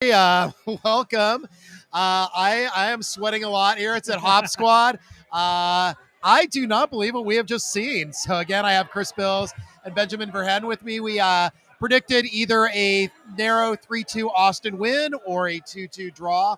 Welcome. I am sweating a lot here. It's at Hopsquad. I do not believe what we have just seen. So again, I have Chris Bills and Benjamin Verheyen with me. We predicted either a narrow 3-2 Austin win or a 2-2 draw.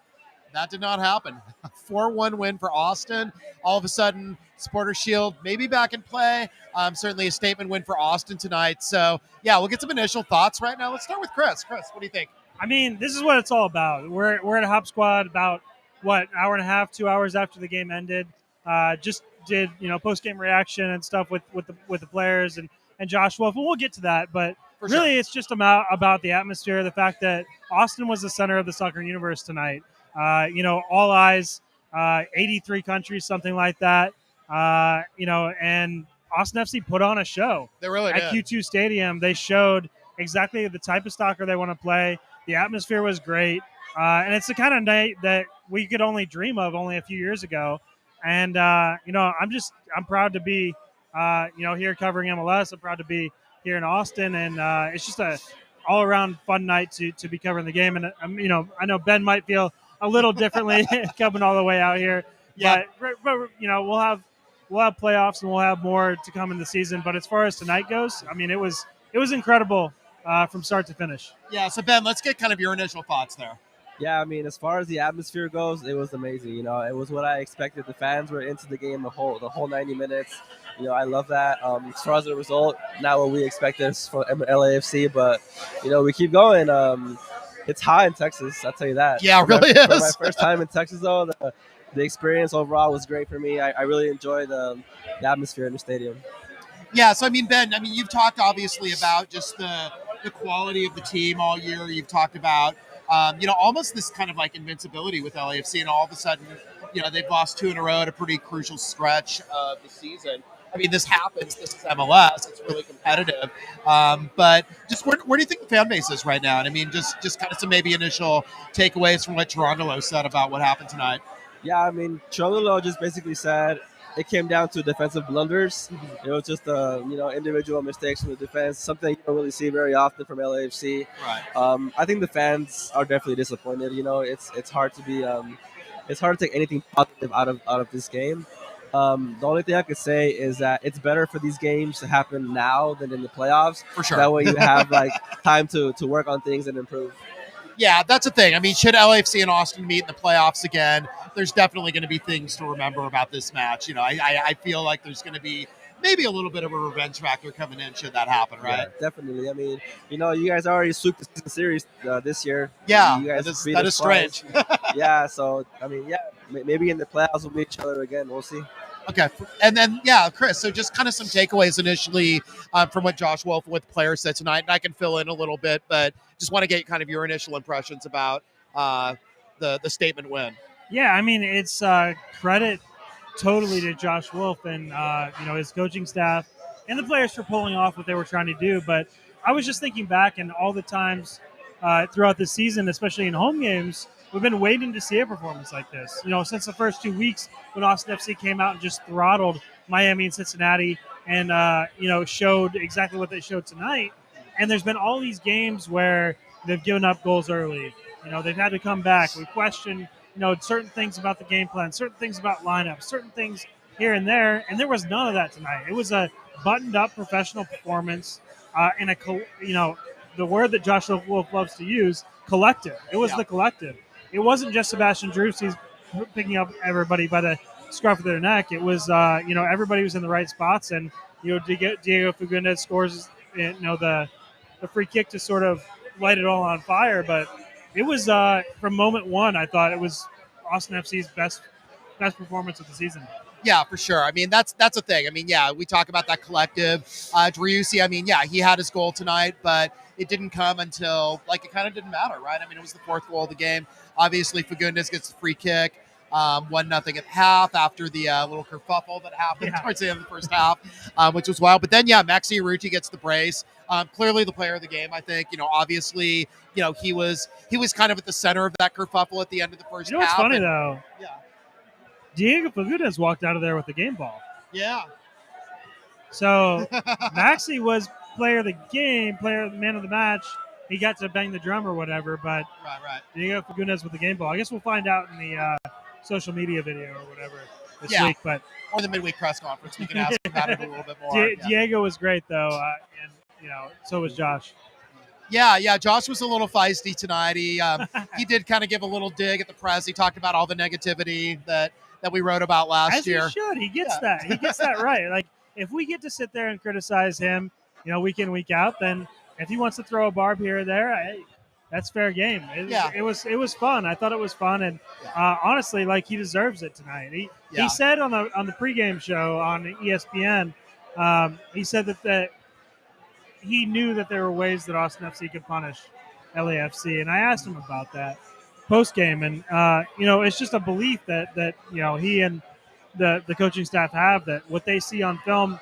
That did not happen. 4-1 win for Austin. All of a sudden, Supporter Shield maybe back in play. Certainly a statement win for Austin tonight. So yeah, we'll get some initial thoughts right now. Let's start with Chris. Chris, what do you think? I mean, this is what it's all about. We're at Hopsquad about hour and a half, 2 hours after the game ended. Just did post game reaction and stuff with the players and Josh Wolf. And we'll get to that, but For really, sure. it's just about the atmosphere, the fact that Austin was the center of the soccer universe tonight. All eyes, 83 countries, something like that. And Austin FC put on a show. They really At did. Q2 Stadium. They showed exactly the type of soccer they want to play. The atmosphere was great, and it's the kind of night that we could only dream of only a few years ago. And I'm proud to be here covering MLS. I'm proud to be here in Austin, and it's just a all around fun night to be covering the game. And I know Ben might feel a little differently coming all the way out here. Yeah. But we'll have playoffs and we'll have more to come in the season. But as far as tonight goes, I mean, it was incredible from start to finish. Yeah. So Ben, let's get kind of your initial thoughts there. Yeah, I mean, as far as the atmosphere goes, it was amazing. It was what I expected. The fans were into the game the whole 90 minutes. I love that. As far as the result, not what we expected from LAFC, but we keep going. It's hot in Texas, I'll tell you that. Yeah, it really For my is. first time in Texas, though, the experience overall was great for me. I really enjoyed the atmosphere in the stadium. Yeah. So I mean, Ben, you've talked obviously about just the quality of the team all year. You've talked about almost this kind of like invincibility with LAFC, and all of a sudden, they've lost two in a row at a pretty crucial stretch of the season. I mean, this happens. This is MLS. It's really competitive. But just where do you think the fan base is right now? And I mean, just kind of some maybe initial takeaways from what Toronto said about what happened tonight. Yeah, I mean, Chongolo just basically said it came down to defensive blunders. It was just individual mistakes from the defense, something you don't really see very often from LAFC. Right. I think the fans are definitely disappointed. It's hard to be it's hard to take anything positive out of this game. The only thing I could say is that it's better for these games to happen now than in the playoffs. For sure. That way you have like time to work on things and improve. Yeah, that's the thing. I mean, should LAFC and Austin meet in the playoffs again, there's definitely going to be things to remember about this match. I feel like there's going to be maybe a little bit of a revenge factor coming in should that happen, right? Yeah, definitely. I mean, you guys already swept the series this year. Yeah, you guys that is strange. Yeah, so, I mean, yeah, maybe in the playoffs we'll meet each other again. We'll see. Okay. And then, yeah, Chris, so just kind of some takeaways initially from what Josh Wolf with players said tonight. And I can fill in a little bit, but just want to get kind of your initial impressions about the statement win. Yeah, I mean, it's credit totally to Josh Wolf and his coaching staff and the players for pulling off what they were trying to do. But I was just thinking back, and all the times throughout the season, especially in home games, we've been waiting to see a performance like this. Since the first 2 weeks when Austin FC came out and just throttled Miami and Cincinnati and showed exactly what they showed tonight. And there's been all these games where they've given up goals early. They've had to come back. We question certain things about the game plan, certain things about lineups, certain things here and there, and there was none of that tonight. It was a buttoned-up professional performance, and the word that Josh Wolf loves to use, collective. It was the collective. It wasn't just Sebastian Drewsy picking up everybody by the scruff of their neck. It was everybody was in the right spots, and Diego Fagundes scores the free kick to sort of light it all on fire, but. It was from moment one. I thought it was Austin FC's best performance of the season. Yeah, for sure. I mean, that's a thing. I mean, yeah, we talk about that collective. Driussi, I mean, yeah, he had his goal tonight, but it didn't come until it kind of didn't matter, right? I mean, it was the fourth goal of the game. Obviously, Fagundes gets the free kick. 1-0 at half after the little kerfuffle that happened towards the end of the first half, which was wild. But then, Maxi Urruti gets the brace. Clearly the player of the game, I think. Obviously, he was kind of at the center of that kerfuffle at the end of the first half. What's funny, though? Yeah. Diego Fagundes walked out of there with the game ball. Yeah. So Maxi was player of the game, man of the match. he got to bang the drum or whatever. But Right. Diego Fagundes with the game ball. I guess we'll find out in the social media video or whatever this Yeah. week. But or the midweek press conference, we can ask about it a little bit more. Diego was great though, and so was Josh. Yeah. Josh was a little feisty tonight. He did kind of give a little dig at the press. He talked about all the negativity that we wrote about last year. As he should. He gets that. He gets that right. Like, if we get to sit there and criticize him, week in, week out, then if he wants to throw a barb here or there, hey, that's fair game. It was fun. I thought it was fun, and honestly, like, he deserves it tonight. He said on the pregame show on ESPN, he said that he knew that there were ways that Austin FC could punish LAFC, and I asked him about that post game, and it's just a belief that he and the coaching staff have, that what they see on film,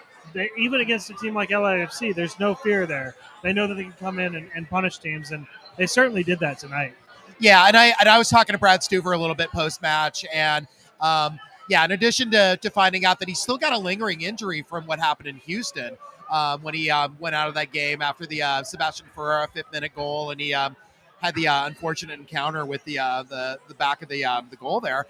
even against a team like LAFC, there's no fear there. They know that they can come in and punish teams, and they certainly did that tonight. Yeah, and I was talking to Brad Stuver a little bit post match, and in addition to finding out that he's still got a lingering injury from what happened in Houston. When he went out of that game after the Sebastian Ferreira 5th-minute goal, and he had the unfortunate encounter with the back of the goal there.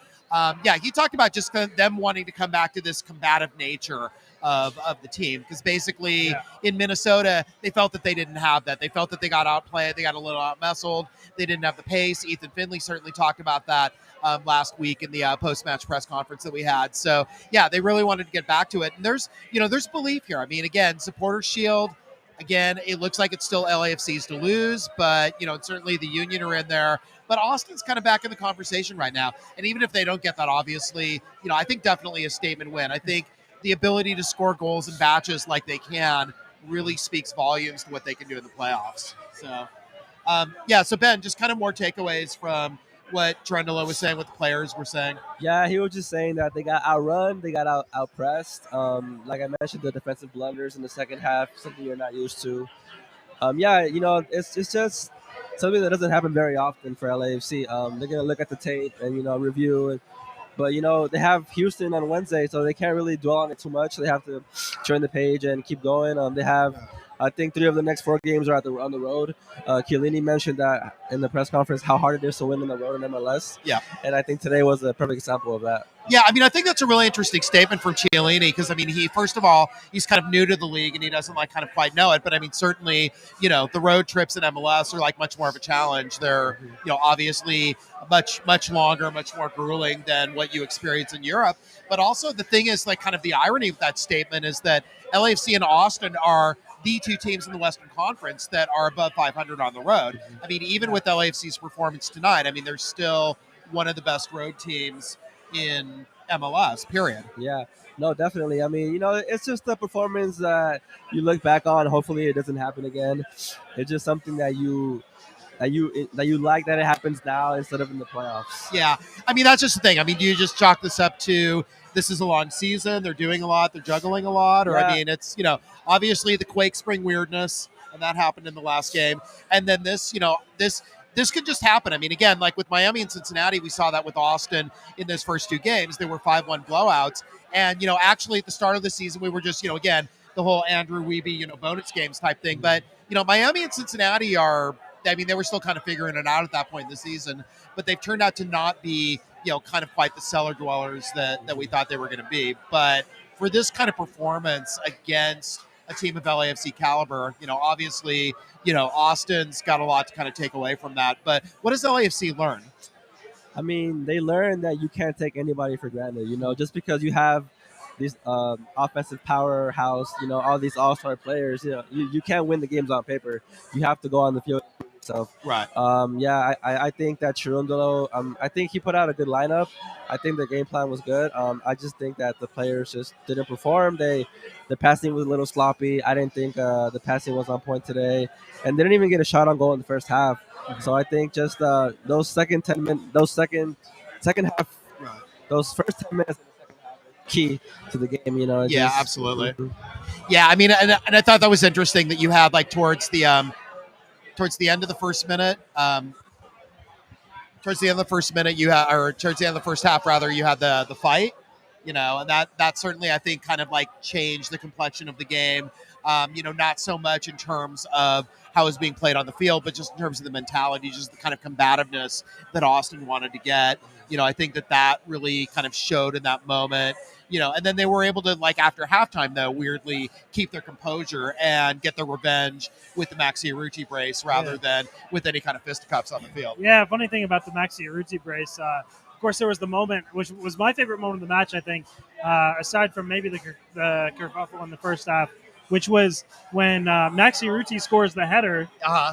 He talked about just them wanting to come back to this combative nature of the team, because basically in Minnesota they felt that they didn't have that. They felt that they got outplayed, they got a little outmuscled, they didn't have the pace. Ethan Finley certainly talked about that last week in the post-match press conference that we had. So they really wanted to get back to it, and there's belief here. I mean, again, Supporters Shield, again, it looks like it's still LAFC's to lose, but certainly the Union are in there. But Austin's kind of back in the conversation right now, and even if they don't get that, obviously, I think definitely a statement win. I think the ability to score goals in batches like they can really speaks volumes to what they can do in the playoffs. So, so Ben, just kind of more takeaways from what Trundolo was saying, what the players were saying. Yeah, he was just saying that they got outrun, they got outpressed. Like I mentioned, the defensive blunders in the second half, something you're not used to. It's just something that doesn't happen very often for LAFC. They're gonna look at the tape and review, but they have Houston on Wednesday, so they can't really dwell on it too much. They have to turn the page and keep going. They have, I think, 3 of the next 4 games are on the road. Chiellini mentioned that in the press conference, how hard it is to win on the road in MLS. Yeah, and I think today was a perfect example of that. Yeah, I mean, I think that's a really interesting statement from Chiellini, because, I mean, first of all, he's kind of new to the league and he doesn't kind of quite know it. But, I mean, certainly, the road trips in MLS are much more of a challenge. They're, obviously much, much longer, much more grueling than what you experience in Europe. But also the thing is, kind of the irony of that statement is that LAFC and Austin are the 2 teams in the Western Conference that are above 500 on the road. I mean, even with LAFC's performance tonight, I mean, they're still one of the best road teams in MLS, period. Yeah, no, definitely. I mean, it's just a performance that you look back on. Hopefully it doesn't happen again. It's just something that you like that it happens now instead of in the playoffs. Yeah, I mean, that's just the thing. I mean, do you just chalk this up to this is a long season, they're doing a lot, they're juggling a lot? Or, I mean, it's, obviously the Quake Spring weirdness, and that happened in the last game. And then this could just happen. I mean, again, like with Miami and Cincinnati, we saw that with Austin in those first 2 games. They were 5-1 blowouts. And, actually at the start of the season, we were just, again, the whole Andrew Wiebe, bonus games type thing. But, Miami and Cincinnati they were still kind of figuring it out at that point in the season. But they've turned out to not be, kind of quite the cellar dwellers that we thought they were going to be. But for this kind of performance against a team of LAFC caliber, obviously, Austin's got a lot to kind of take away from that. But what does LAFC learn? I mean, they learn that you can't take anybody for granted. Just because you have these offensive powerhouse, all these all-star players, you can't win the games on paper. You have to go on the field yourself. Right. I think that Cherundolo, I think he put out a good lineup. I think the game plan was good. I just think that the players just didn't perform. The passing was a little sloppy. I didn't think the passing was on point today, and they didn't even get a shot on goal in the first half. Mm-hmm. So I think just those second 10 minutes, second half, right. Those first 10 minutes of the second half are key to the game. Absolutely. Mm-hmm. Yeah, I mean, and I thought that was interesting that you had towards the end of the first minute. Towards the end of the first minute, towards the end of the first half, rather, you had the fight, and that certainly, I think, kind of changed the complexion of the game. Not so much in terms of how it's being played on the field, but just in terms of the mentality, just the kind of combativeness that Austin wanted to get. I think that really kind of showed in that moment. And then they were able to, like, after halftime, though, weirdly keep their composure and get their revenge with the Maxi Arruti brace rather than with any kind of fisticuffs on the field. Yeah, funny thing about the Maxi Arruti brace, of course, there was the moment, which was my favorite moment of the match, I think, aside from maybe the kerfuffle in the first half, which was when Maxi Arruti scores the header,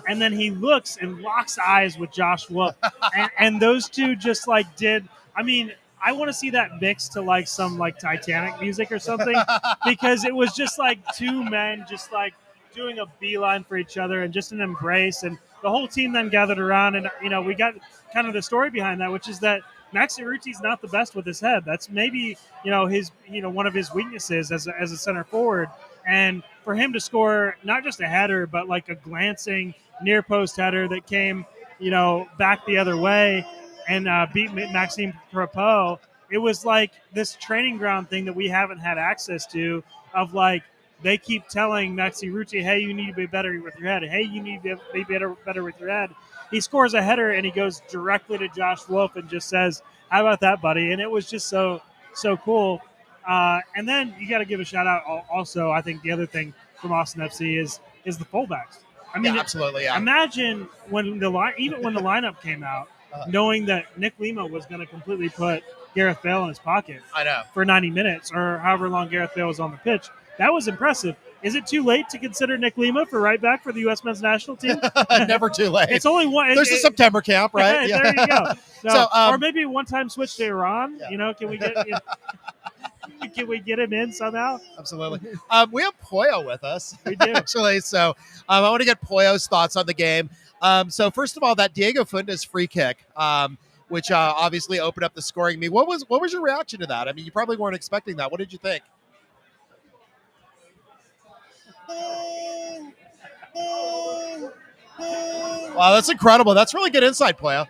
and then he looks and locks eyes with Josh Wolf. and those two just, like, I want to see that mixed to, like, some, like, Titanic music or something, because it was just like two men just, like, doing a beeline for each other and just an embrace. And the whole team then gathered around, and we got kind of the story behind that, which is that Maxi Arruti's not the best with his head. That's maybe his one of his weaknesses as a center forward. And for him to score not just a header, but like a glancing near post header that came back the other way and beat Maxime Crepeau, it was like this training ground thing that we haven't had access to, of, like, they keep telling Maxi Arruti, hey, you need to be better with your head. Hey, you need to be better with your head. He scores a header, and he goes directly to Josh Wolf and just says, how about that, buddy? And it was just so cool. And then you got to give a shout out also. I think the other thing from Austin FC is the fullbacks. I mean, absolutely. Yeah. Imagine when the lineup came out, knowing that Nick Lima was going to completely put Gareth Bale in his pocket. I know. For 90 minutes or however long Gareth Bale was on the pitch. That was impressive. Is it too late to consider Nick Lima for right back for the U.S. men's national team? Never too late. It's only one. There's a September camp, right? Yeah. There you go. So, or maybe one-time switch to Iran. Yeah. Can we get? Can we get him in somehow? Absolutely. We have Pollo with us. We do. Actually. So I want to get Pollo's thoughts on the game. So first of all, that Diego Fundas free kick, which obviously opened up the scoring. What was your reaction to that? I mean, you probably weren't expecting that. What did you think? Wow, that's incredible. That's really good insight, Pollo.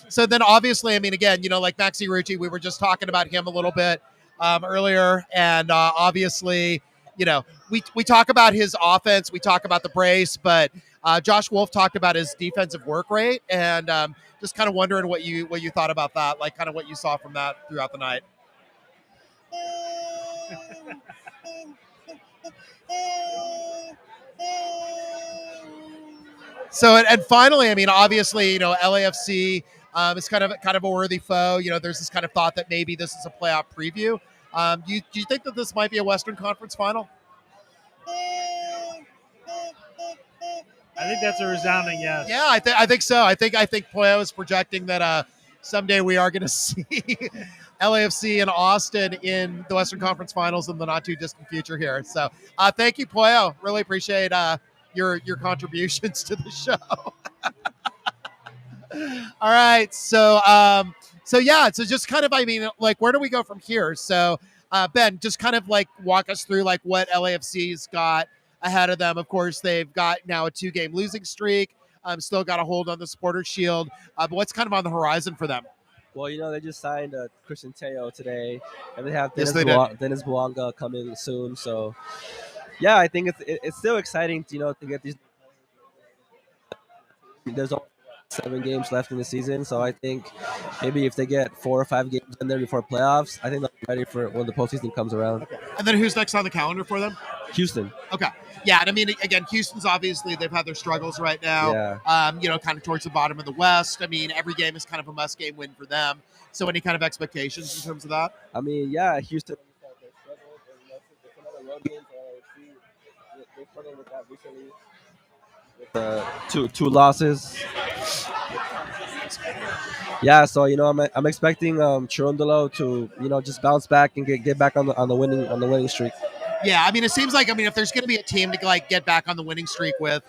So then obviously, I mean, again, like Maxi Arruti, we were just talking about him a little bit earlier. And obviously, we talk about his offense, we talk about the brace, but Josh Wolf talked about his defensive work rate, and just kind of wondering what you thought about that, like kind of what you saw from that throughout the night. So, and finally, I mean, obviously, LAFC is kind of a worthy foe. There's this kind of thought that maybe this is a playoff preview. Do you think that this might be a Western Conference final? I think that's a resounding yes. Yeah, I think so. I think Pollo is projecting that someday we are going to see LAFC and Austin in the Western Conference Finals in the not too distant future here. So, thank you, Pollo. Really appreciate your contributions to the show. All right, so yeah, so just kind of, I mean, like, where do we go from here? So, Ben, just kind of like walk us through like what LAFC's got ahead of them. Of course, they've got now a 2-game losing streak. Still got a hold on the Supporters Shield. But what's kind of on the horizon for them? Well, they just signed Christian Teo today, and they have Yes, Dennis Bouanga coming soon. So, yeah, I think it's still exciting, to get these. There's only 7 games left in the season, so I think maybe if they get 4 or 5 games in there before playoffs, I think they'll be ready for when the postseason comes around. Okay. And then who's next on the calendar for them? Houston. Okay. Yeah, and I mean, again, Houston's obviously, they've had their struggles right now. Yeah. Kind of towards the bottom of the West. I mean, every game is kind of a must-game win for them. So any kind of expectations in terms of that? I mean, yeah, Houston. It's another road game for LAFC. They struggled with that recently. With two losses. Yeah, so I'm expecting Chirondolo to just bounce back and get back on the winning streak. Yeah, I mean, it seems like, I mean, if there's going to be a team to like get back on the winning streak with,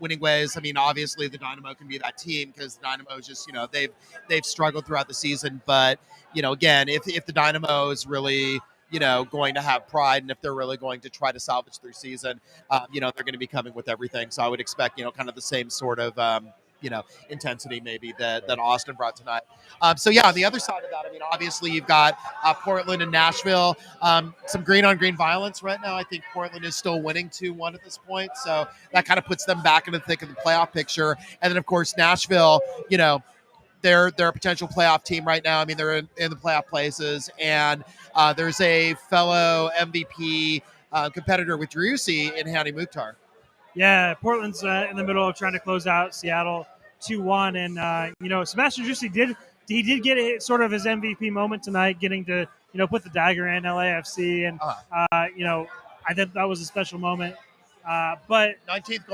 winning ways. I mean, obviously the Dynamo can be that team because the Dynamo is just, they've struggled throughout the season. But, again, if the Dynamo is really, going to have pride, and if they're really going to try to salvage their season, they're going to be coming with everything. So I would expect, kind of the same sort of intensity maybe that Austin brought tonight. So yeah, on the other side of that, I mean, obviously you've got Portland and Nashville. Some green on green violence right now. I think Portland is still winning 2-1 at this point, so that kind of puts them back into the thick of the playoff picture. And then of course Nashville, they're a potential playoff team right now. I mean, they're in the playoff places, and there's a fellow MVP competitor with Driussi in Hani Mukhtar. Yeah, Portland's in the middle of trying to close out Seattle 2-1, and Sebastian Driussi did get sort of his MVP moment tonight, getting to put the dagger in LAFC, and I think that was a special moment. But 19th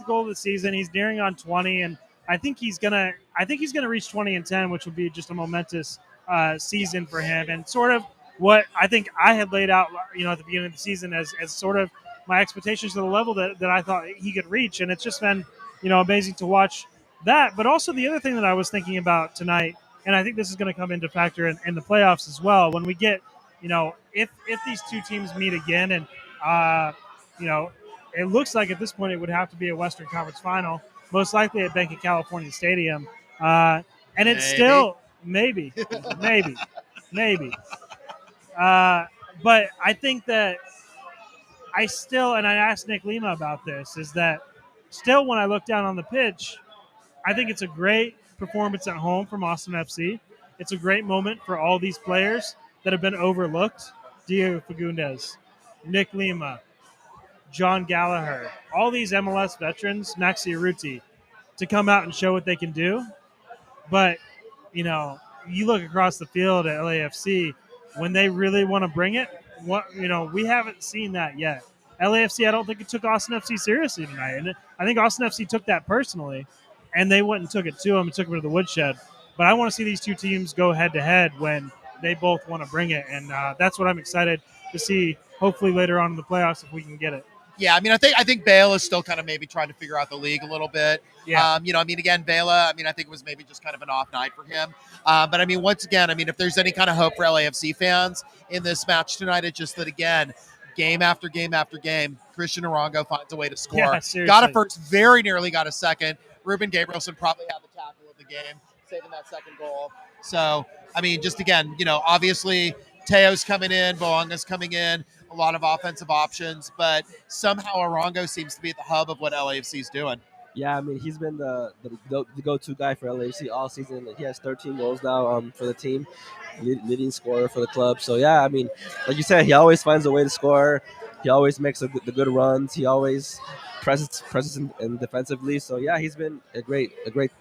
goal of the season. He's nearing on 20, and I think he's gonna reach 20 and 10, which would be just a momentous season for him, and sort of what I think I had laid out, at the beginning of the season as sort of my expectations to the level that I thought he could reach. And it's just been, amazing to watch that. But also the other thing that I was thinking about tonight, and I think this is going to come into factor in the playoffs as well, when we get, if these two teams meet again, and, it looks like at this point it would have to be a Western Conference final, most likely at Bank of California Stadium. And it's still, maybe. But I think that and I asked Nick Lima about this, is that still when I look down on the pitch, I think it's a great performance at home from Austin FC. It's a great moment for all these players that have been overlooked. Diego Fagundes, Nick Lima, John Gallagher, all these MLS veterans, Maxi Urruti, to come out and show what they can do. But, you look across the field at LAFC, when they really want to bring it, we haven't seen that yet. LAFC, I don't think it took Austin FC seriously tonight. And I think Austin FC took that personally, and they went and took it to them and took them to the woodshed. But I want to see these two teams go head-to-head when they both want to bring it. And that's what I'm excited to see, hopefully later on in the playoffs, if we can get it. Yeah, I mean, I think Bale is still kind of maybe trying to figure out the league a little bit. Yeah. Again, Vela, I think it was maybe just kind of an off night for him. But I mean, once again, if there's any kind of hope for LAFC fans in this match tonight, it's just that, again, game after game after game, Christian Arango finds a way to score. Yeah, seriously. Got a first, very nearly got a second. Ruben Gabrielson probably had the tackle of the game, saving that second goal. So, just again, obviously Teo's coming in, Boanga's coming in, a lot of offensive options, but somehow Arango seems to be at the hub of what LAFC is doing. Yeah, he's been the go-to guy for LAFC all season. He has 13 goals now for the team, leading scorer for the club. So yeah, like you said, he always finds a way to score. He always makes the good runs. He always presses in defensively. So yeah, he's been a great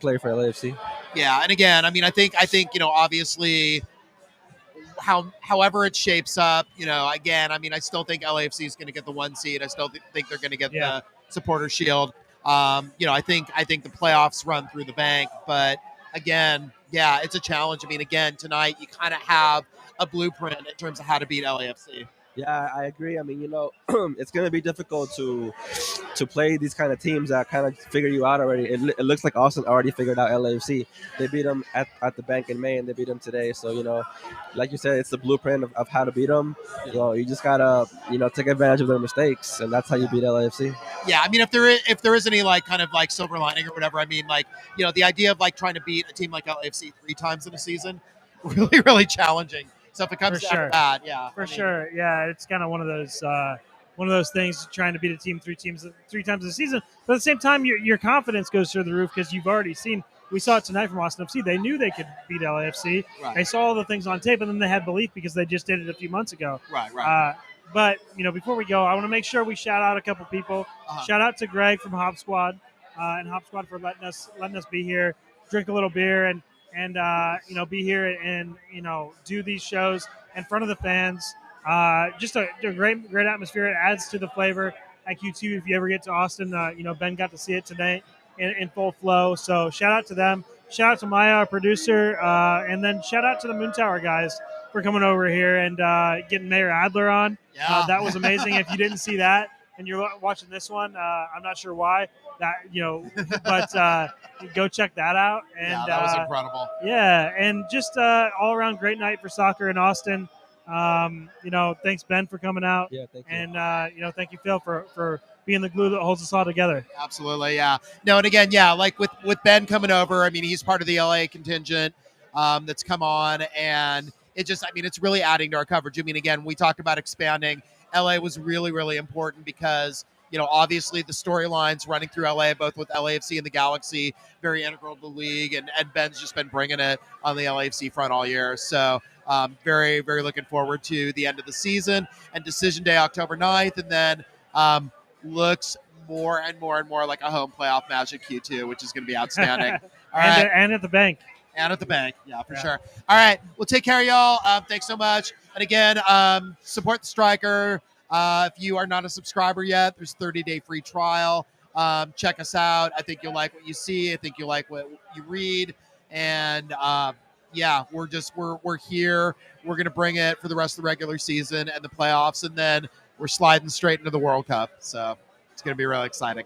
player for LAFC. Yeah, and again, I think obviously, however it shapes up, again, I still think LAFC is going to get the 1 seed. I still think they're going to get the supporter shield. I think the playoffs run through the bank, but again, yeah, it's a challenge. Again, tonight you kind of have a blueprint in terms of how to beat LAFC. Yeah, I agree. It's going to be difficult to play these kind of teams that kind of figure you out already. It looks like Austin already figured out LAFC. They beat them at the bank in May, and they beat them today. So, like you said, it's the blueprint of how to beat them. You just got to, take advantage of their mistakes, and that's how you beat LAFC. Yeah, if there is any kind of silver lining or whatever, the idea of trying to beat a team like LAFC 3 times in a season, really, really challenging. So if it comes down to that, yeah, for sure, yeah, it's kind of one of those things, trying to beat a team 3 times in a season. But at the same time, your confidence goes through the roof because you've already seen. We saw it tonight from Austin FC. They knew they could beat LAFC. Right. They saw all the things on tape, and then they had belief because they just did it a few months ago. Right. But before we go, I want to make sure we shout out a couple people. Shout out to Greg from Hopsquad and Hopsquad for letting us be here, drink a little beer, and be here and do these shows in front of the fans. Just a great atmosphere. It adds to the flavor at Q2. If you ever get to Austin, Ben got to see it tonight in full flow. So shout out to them. Shout out to Maya, our producer, and then shout out to the Moon Tower guys for coming over here and getting Mayor Adler on. Yeah. That was amazing. If you didn't see that and you're watching this one, I'm not sure why. But go check that out. And that was incredible. Yeah, and just all around great night for soccer in Austin. Thanks Ben for coming out. Yeah, thank you. And thank you Phil for being the glue that holds us all together. Absolutely, yeah. No, and again, yeah, like with Ben coming over, I mean, he's part of the LA contingent that's come on, and it's really adding to our coverage. I mean, again, we talked about expanding. LA was really, really important because, obviously the storylines running through LA, both with LAFC and the Galaxy, very integral to the league, and Ben's just been bringing it on the LAFC front all year. So very, very looking forward to the end of the season and decision day, October 9th, and then looks more and more and more like a home playoff match at Q2, which is going to be outstanding. All right. And at the bank. And at the bank. Yeah, for sure. All right. Well, take care, y'all. Thanks so much. And again, support the striker. If you are not a subscriber yet, there's 30-day free trial. Check us out. I think you'll like what you see. I think you'll like what you read. And we're here. We're going to bring it for the rest of the regular season and the playoffs. And then we're sliding straight into the World Cup. So it's going to be really exciting.